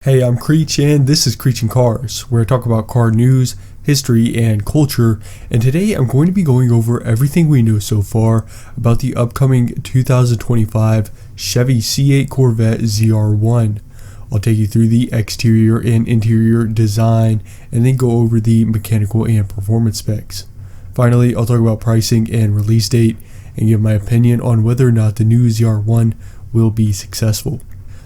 Hey, I'm Creech and this is Creech and Cars, where I talk about car news, history, and culture, and today I'm going to be going over everything we know so far about the upcoming 2025 Chevy C8 Corvette ZR1. I'll take you through the exterior and interior design and then go over the mechanical and performance specs. Finally, I'll talk about pricing and release date and give my opinion on whether or not the new ZR1 will be successful.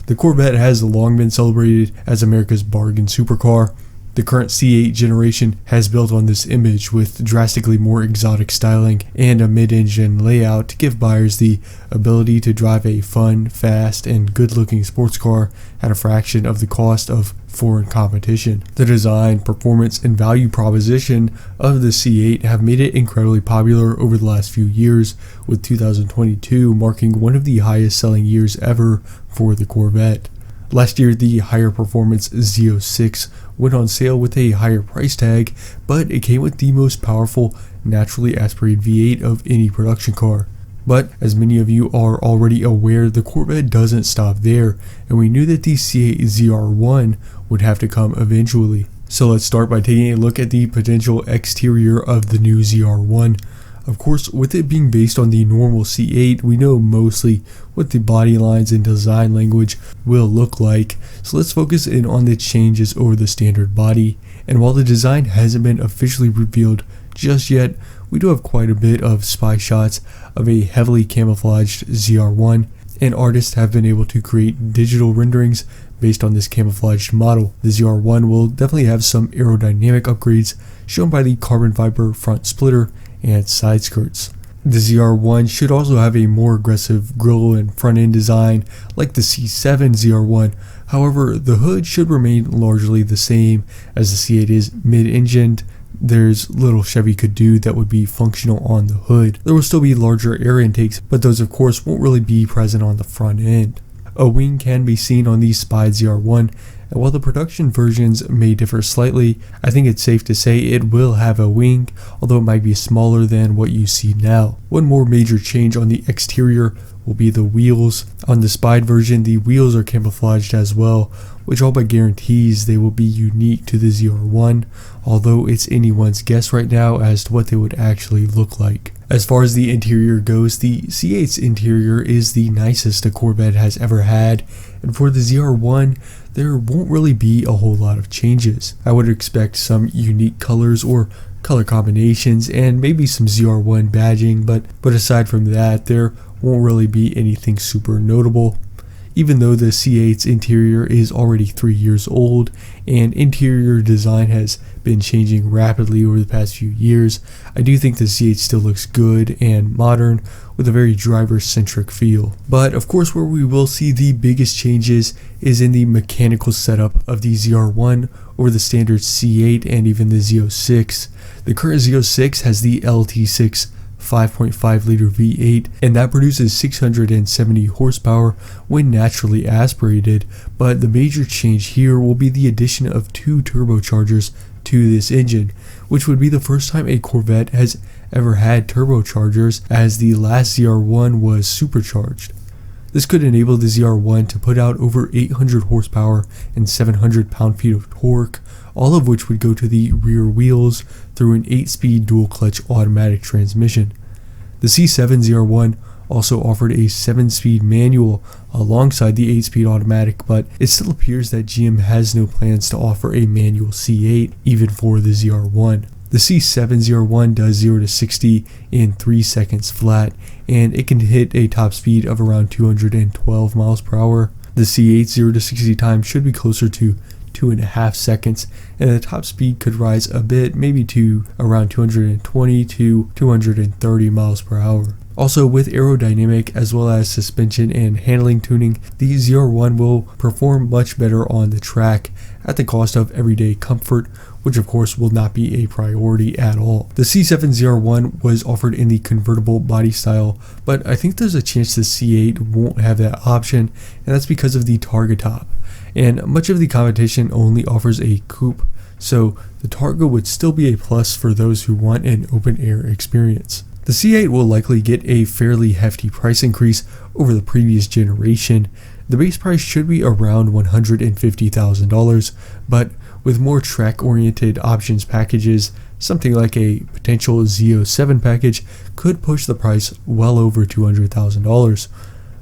The Corvette has long been celebrated as America's bargain supercar. The current C8 generation has built on this image with drastically more exotic styling and a mid-engine layout to give buyers the ability to drive a fun, fast, and good-looking sports car at a fraction of the cost of foreign competition. The design, performance, and value proposition of the C8 have made it incredibly popular over the last few years, with 2022 marking one of the highest selling years ever for the Corvette. Last year, the higher performance Z06 went on sale with a higher price tag, but it came with the most powerful naturally aspirated V8 of any production car. But as many of you are already aware, the Corvette doesn't stop there, and we knew that the C8 ZR1 would have to come eventually. So let's start by taking a look at the potential exterior of the new ZR1. Of course, with it being based on the normal C8, we know mostly what the body lines and design language will look like, so let's focus in on the changes over the standard body. And while the design hasn't been officially revealed just yet, we do have quite a bit of spy shots of a heavily camouflaged ZR1, and artists have been able to create digital renderings based on this camouflaged model. The ZR1 will definitely have some aerodynamic upgrades shown by the carbon fiber front splitter and side skirts. The ZR1 should also have a more aggressive grille and front end design like the C7 ZR1. However, the hood should remain largely the same, as the C8 is mid-engined. There's little Chevy could do that would be functional on the hood. There will still be larger air intakes, but those of course won't really be present on the front end. A wing can be seen on the spied ZR1, and while the production versions may differ slightly, I think it's safe to say it will have a wing, although it might be smaller than what you see now. One more major change on the exterior will be the wheels. On the spied version, the wheels are camouflaged as well, which all but guarantees they will be unique to the ZR1, although it's anyone's guess right now as to what they would actually look like. As far as the interior goes, the C8's interior is the nicest a Corvette has ever had, and for the ZR1, there won't really be a whole lot of changes. I would expect some unique colors or color combinations and maybe some ZR1 badging, but aside from that, there won't really be anything super notable. Even though the C8's interior is already 3 years old and interior design has been changing rapidly over the past few years, I do think the C8 still looks good and modern with a very driver-centric feel. But of course, where we will see the biggest changes is in the mechanical setup of the ZR1 over the standard C8 and even the Z06. The current Z06 has the LT6 5.5 liter V8, and that produces 670 horsepower when naturally aspirated, but the major change here will be the addition of 2 turbochargers to this engine, which would be the first time a Corvette has ever had turbochargers, as the last ZR1 was supercharged. This could enable the ZR1 to put out over 800 horsepower and 700 pound-feet of torque, all of which would go to the rear wheels through an 8-speed dual-clutch automatic transmission. The C7 ZR1 also offered a 7-speed manual alongside the 8-speed automatic, but it still appears that GM has no plans to offer a manual C8 even for the ZR1. The C7 ZR1 does 0 to 60 in 3 seconds flat, and it can hit a top speed of around 212 miles per hour. The C8 0 to 60 time should be closer to 2.5 seconds, and the top speed could rise a bit, maybe to around 220 to 230 miles per hour. Also, with aerodynamic as well as suspension and handling tuning, the ZR1 will perform much better on the track at the cost of everyday comfort, which of course will not be a priority at all. The C7 ZR1 was offered in the convertible body style, but I think there's a chance the C8 won't have that option, and that's because of the Targa top. And much of the competition only offers a coupe, so the Targa would still be a plus for those who want an open air experience. The C8 will likely get a fairly hefty price increase over the previous generation. The base price should be around $150,000, but with more track-oriented options packages, something like a potential Z07 package could push the price well over $200,000.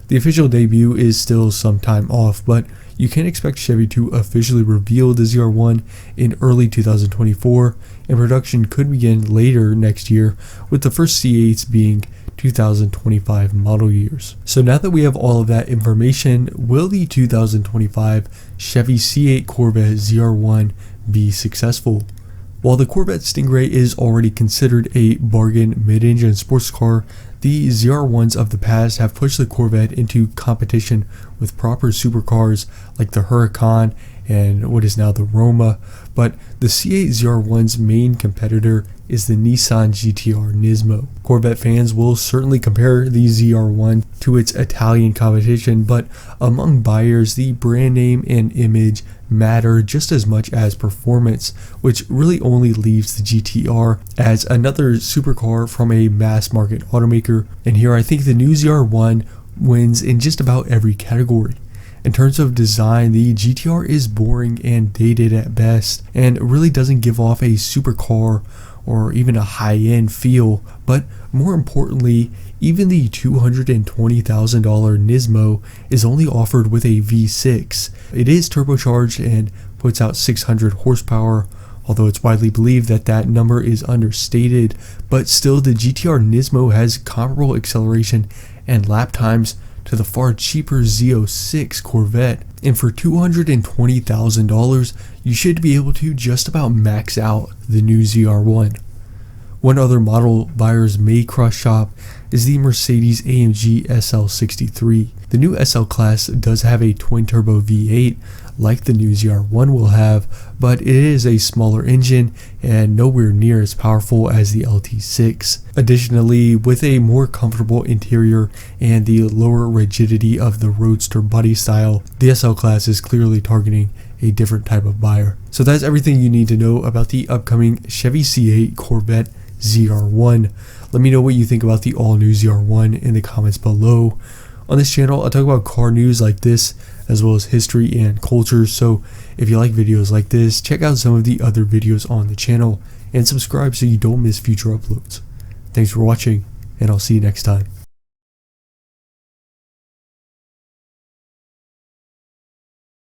The official debut is still some time off, but you can expect Chevy to officially reveal the ZR1 in early 2024, and production could begin later next year, with the first C8s being 2025 model years. So now that we have all of that information, will the 2025 Chevy C8 Corvette ZR1 be successful? While the Corvette Stingray is already considered a bargain mid-engine sports car, the ZR1s of the past have pushed the Corvette into competition with proper supercars like the Huracan and what is now the Roma, but the C8 ZR1's main competitor is the Nissan GT-R Nismo. Corvette fans will certainly compare the ZR1 to its Italian competition, but among buyers, the brand name and image matter just as much as performance, which really only leaves the GT-R as another supercar from a mass market automaker. And here I think the new ZR1 wins in just about every category. In terms of design, the GT-R is boring and dated at best, and really doesn't give off a supercar or even a high-end feel, but more importantly, even the $220,000 Nismo is only offered with a V6. It is turbocharged and puts out 600 horsepower, although it's widely believed that that number is understated, but still the GT-R Nismo has comparable acceleration and lap times to the far cheaper Z06 Corvette, and for $220,000 you should be able to just about max out the new ZR1. One other model buyers may cross-shop is the Mercedes-AMG SL63. The new SL class does have a twin-turbo V8 like the new ZR1 will have, but it is a smaller engine and nowhere near as powerful as the LT6. Additionally, with a more comfortable interior and the lower rigidity of the Roadster body style, the SL class is clearly targeting a different type of buyer. So that's everything you need to know about the upcoming Chevy C8 Corvette ZR1. Let me know what you think about the all-new ZR1 in the comments below. On this channel, I talk about car news like this, as well as history and culture, so if you like videos like this, check out some of the other videos on the channel, and subscribe so you don't miss future uploads. Thanks for watching, and I'll see you next time.